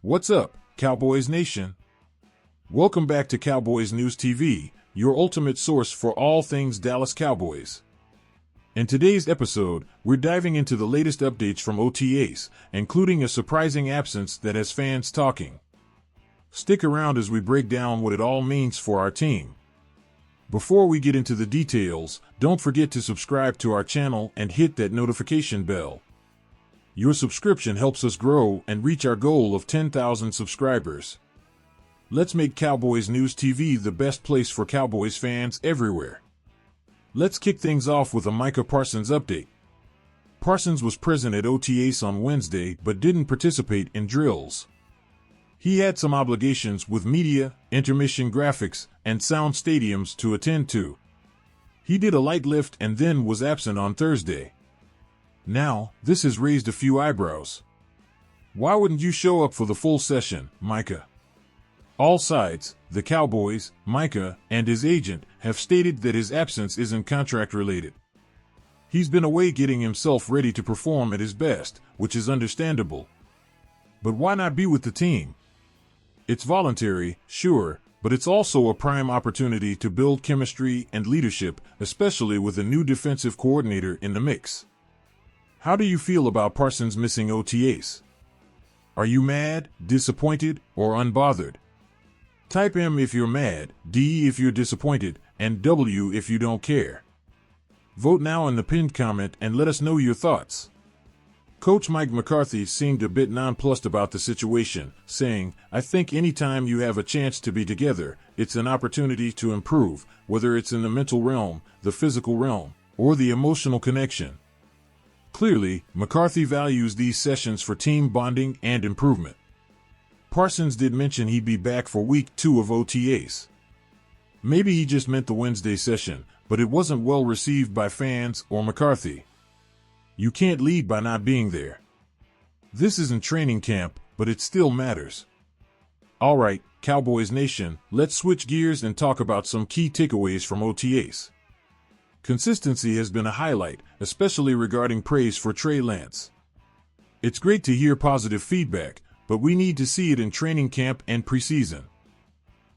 What's up, Cowboys Nation? Welcome back to Cowboys News TV, your ultimate source for all things Dallas Cowboys. In today's episode, we're diving into the latest updates from OTAs, including a surprising absence that has fans talking. Stick around as we break down what it all means for our team. Before we get into the details, don't forget to subscribe to our channel and hit that notification bell. Your subscription helps us grow and reach our goal of 10,000 subscribers. Let's make Cowboys News TV the best place for Cowboys fans everywhere. Let's kick things off with a Micah Parsons update. Parsons was present at OTAs on Wednesday but didn't participate in drills. He had some obligations with media, intermission graphics, and sound stadiums to attend to. He did a light lift and then was absent on Thursday. Now, this has raised a few eyebrows. Why wouldn't you show up for the full session, Micah? All sides, the Cowboys, Micah, and his agent, have stated that his absence isn't contract-related. He's been away getting himself ready to perform at his best, which is understandable. But why not be with the team? It's voluntary, sure, but it's also a prime opportunity to build chemistry and leadership, especially with a new defensive coordinator in the mix. How do you feel about Parsons missing OTAs? Are you mad, disappointed, or unbothered? Type M if you're mad, D if you're disappointed, and W if you don't care. Vote now in the pinned comment and let us know your thoughts. Coach Mike McCarthy seemed a bit nonplussed about the situation, saying, "I think anytime you have a chance to be together, it's an opportunity to improve, whether it's in the mental realm, the physical realm, or the emotional connection." Clearly, McCarthy values these sessions for team bonding and improvement. Parsons did mention he'd be back for week 2 of OTAs. Maybe he just meant the Wednesday session, but it wasn't well received by fans or McCarthy. You can't lead by not being there. This isn't training camp, but it still matters. All right, Cowboys Nation, let's switch gears and talk about some key takeaways from OTAs. Consistency has been a highlight, especially regarding praise for Trey Lance. It's great to hear positive feedback, but we need to see it in training camp and preseason.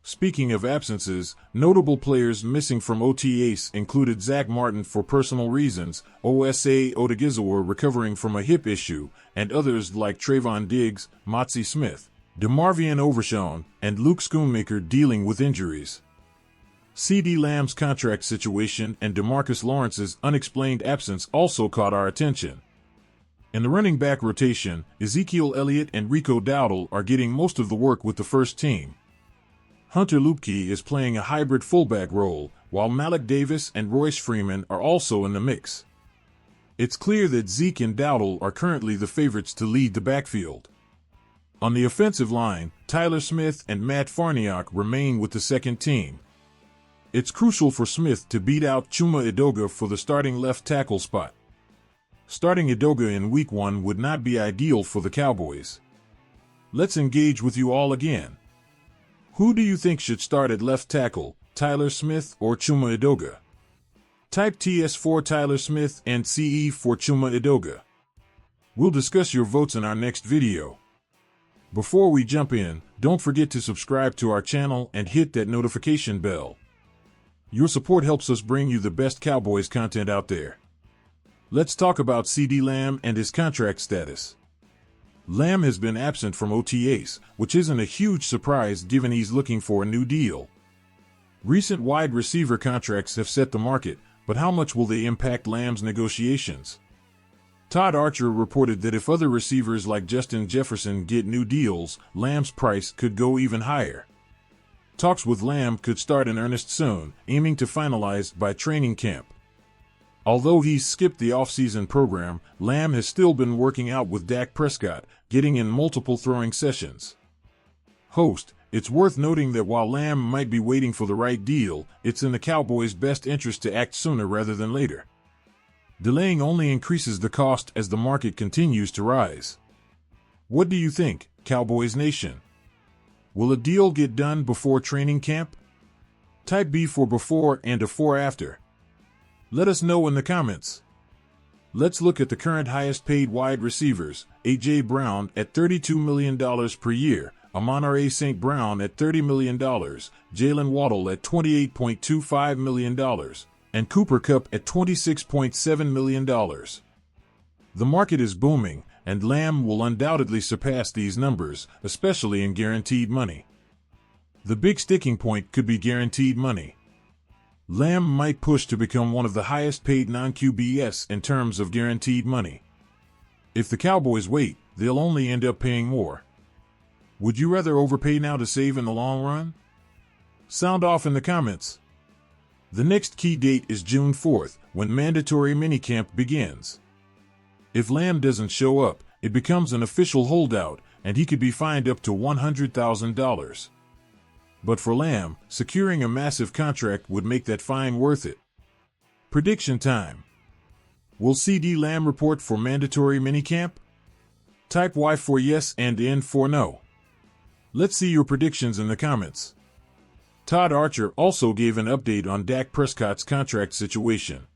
Speaking of absences, notable players missing from OTAs included Zach Martin for personal reasons, Osa Odighizuwa recovering from a hip issue, and others like Trayvon Diggs, Motzie Smith, DeMarvion Overshown, and Luke Schoonmaker dealing with injuries. CeeDee Lamb's contract situation and DeMarcus Lawrence's unexplained absence also caught our attention. In the running back rotation, Ezekiel Elliott and Rico Dowdle are getting most of the work with the first team. Hunter Luepke is playing a hybrid fullback role, while Malik Davis and Royce Freeman are also in the mix. It's clear that Zeke and Dowdle are currently the favorites to lead the backfield. On the offensive line, Tyler Smith and Matt Farniok remain with the second team. It's crucial for Smith to beat out Chuma Edoga for the starting left tackle spot. Starting Edoga in Week 1 would not be ideal for the Cowboys. Let's engage with you all again. Who do you think should start at left tackle, Tyler Smith or Chuma Edoga? Type TS for Tyler Smith and CE for Chuma Edoga. We'll discuss your votes in our next video. Before we jump in, don't forget to subscribe to our channel and hit that notification bell. Your support helps us bring you the best Cowboys content out there. Let's talk about CeeDee Lamb and his contract status. Lamb has been absent from OTAs, which isn't a huge surprise given he's looking for a new deal. Recent wide receiver contracts have set the market, but how much will they impact Lamb's negotiations? Todd Archer reported that if other receivers like Justin Jefferson get new deals, Lamb's price could go even higher. Talks with Lamb could start in earnest soon, aiming to finalize by training camp. Although he's skipped the offseason program, Lamb has still been working out with Dak Prescott, getting in multiple throwing sessions. Host, it's worth noting that while Lamb might be waiting for the right deal, it's in the Cowboys' best interest to act sooner rather than later. Delaying only increases the cost as the market continues to rise. What do you think, Cowboys Nation? Will a deal get done before training camp? Type B for before and a for after. Let us know in the comments. Let's look at the current highest-paid wide receivers: A.J. Brown at $32 million per year, Amon-Ra St. Brown at $30 million, Jalen Waddle at $28.25 million, and Cooper Kupp at $26.7 million. The market is booming, and Lamb will undoubtedly surpass these numbers, especially in guaranteed money. The big sticking point could be guaranteed money. Lamb might push to become one of the highest-paid non-QBs in terms of guaranteed money. If the Cowboys wait, they'll only end up paying more. Would you rather overpay now to save in the long run? Sound off in the comments. The next key date is June 4th, when mandatory minicamp begins. If Lamb doesn't show up, it becomes an official holdout, and he could be fined up to $100,000. But for Lamb, securing a massive contract would make that fine worth it. Prediction time. Will CeeDee Lamb report for mandatory minicamp? Type Y for yes and N for no. Let's see your predictions in the comments. Todd Archer also gave an update on Dak Prescott's contract situation.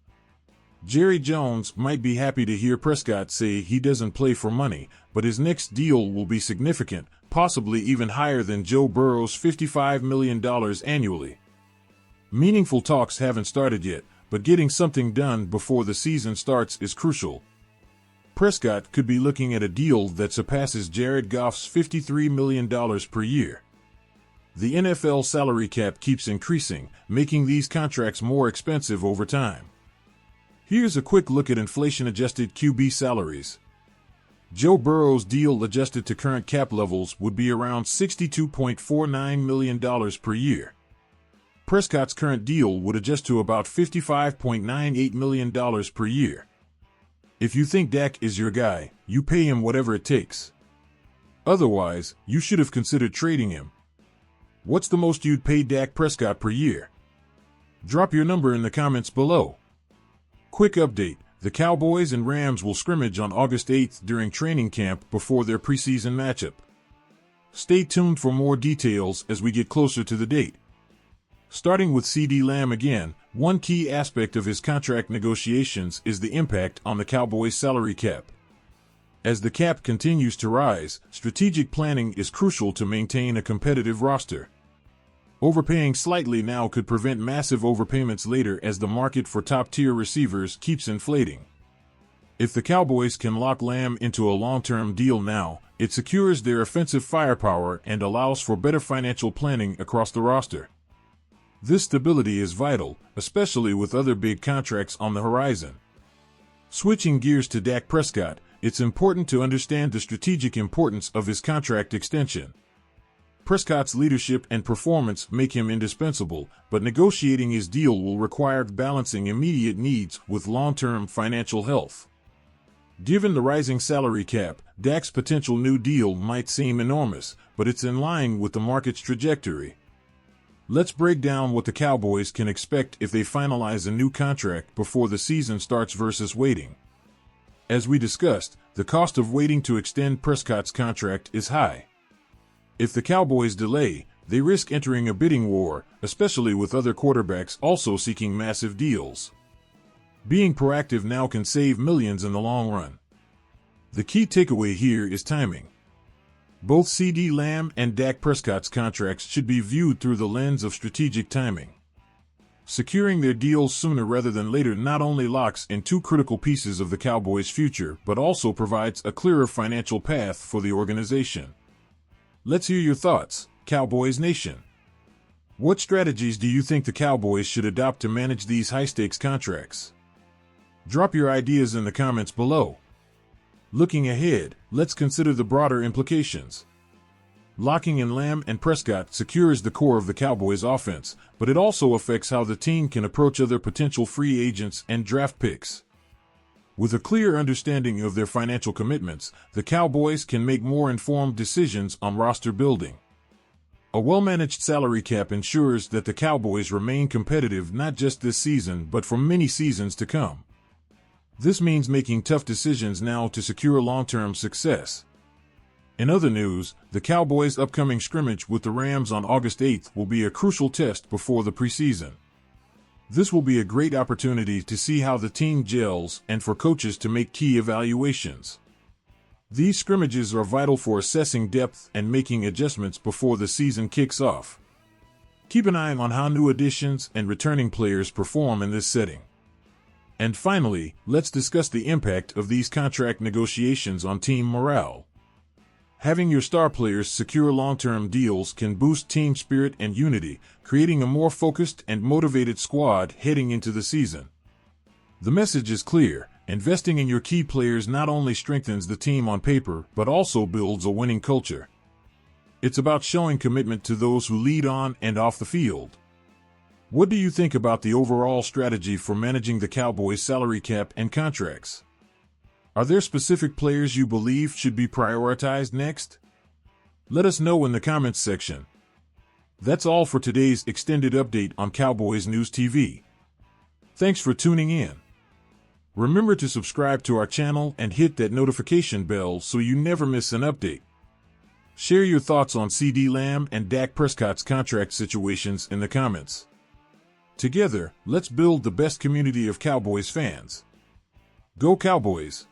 Jerry Jones might be happy to hear Prescott say he doesn't play for money, but his next deal will be significant, possibly even higher than Joe Burrow's $55 million annually. Meaningful talks haven't started yet, but getting something done before the season starts is crucial. Prescott could be looking at a deal that surpasses Jared Goff's $53 million per year. The NFL salary cap keeps increasing, making these contracts more expensive over time. Here's a quick look at inflation-adjusted QB salaries. Joe Burrow's deal adjusted to current cap levels would be around $62.49 million per year. Prescott's current deal would adjust to about $55.98 million per year. If you think Dak is your guy, you pay him whatever it takes. Otherwise, you should have considered trading him. What's the most you'd pay Dak Prescott per year? Drop your number in the comments below. Quick update: the Cowboys and Rams will scrimmage on August 8th during training camp before their preseason matchup. Stay tuned for more details as we get closer to the date. Starting with CeeDee Lamb again, one key aspect of his contract negotiations is the impact on the Cowboys' salary cap. As the cap continues to rise, strategic planning is crucial to maintain a competitive roster. Overpaying slightly now could prevent massive overpayments later as the market for top-tier receivers keeps inflating. If the Cowboys can lock Lamb into a long-term deal now, it secures their offensive firepower and allows for better financial planning across the roster. This stability is vital, especially with other big contracts on the horizon. Switching gears to Dak Prescott, it's important to understand the strategic importance of his contract extension. Prescott's leadership and performance make him indispensable, but negotiating his deal will require balancing immediate needs with long-term financial health. Given the rising salary cap, Dak's potential new deal might seem enormous, but it's in line with the market's trajectory. Let's break down what the Cowboys can expect if they finalize a new contract before the season starts versus waiting. As we discussed, the cost of waiting to extend Prescott's contract is high. If the Cowboys delay, they risk entering a bidding war, especially with other quarterbacks also seeking massive deals. Being proactive now can save millions in the long run. The key takeaway here is timing. Both CeeDee Lamb and Dak Prescott's contracts should be viewed through the lens of strategic timing. Securing their deals sooner rather than later not only locks in two critical pieces of the Cowboys' future, but also provides a clearer financial path for the organization. Let's hear your thoughts, Cowboys Nation. What strategies do you think the Cowboys should adopt to manage these high-stakes contracts? Drop your ideas in the comments below. Looking ahead, let's consider the broader implications. Locking in Lamb and Prescott secures the core of the Cowboys' offense, but it also affects how the team can approach other potential free agents and draft picks. With a clear understanding of their financial commitments, the Cowboys can make more informed decisions on roster building. A well-managed salary cap ensures that the Cowboys remain competitive not just this season but for many seasons to come. This means making tough decisions now to secure long-term success. In other news, the Cowboys' upcoming scrimmage with the Rams on August 8th will be a crucial test before the preseason. This will be a great opportunity to see how the team gels and for coaches to make key evaluations. These scrimmages are vital for assessing depth and making adjustments before the season kicks off. Keep an eye on how new additions and returning players perform in this setting. And finally, let's discuss the impact of these contract negotiations on team morale. Having your star players secure long-term deals can boost team spirit and unity, creating a more focused and motivated squad heading into the season. The message is clear: investing in your key players not only strengthens the team on paper, but also builds a winning culture. It's about showing commitment to those who lead on and off the field. What do you think about the overall strategy for managing the Cowboys' salary cap and contracts? Are there specific players you believe should be prioritized next? Let us know in the comments section. That's all for today's extended update on Cowboys News TV. Thanks for tuning in. Remember to subscribe to our channel and hit that notification bell so you never miss an update. Share your thoughts on CeeDee Lamb and Dak Prescott's contract situations in the comments. Together, let's build the best community of Cowboys fans. Go Cowboys!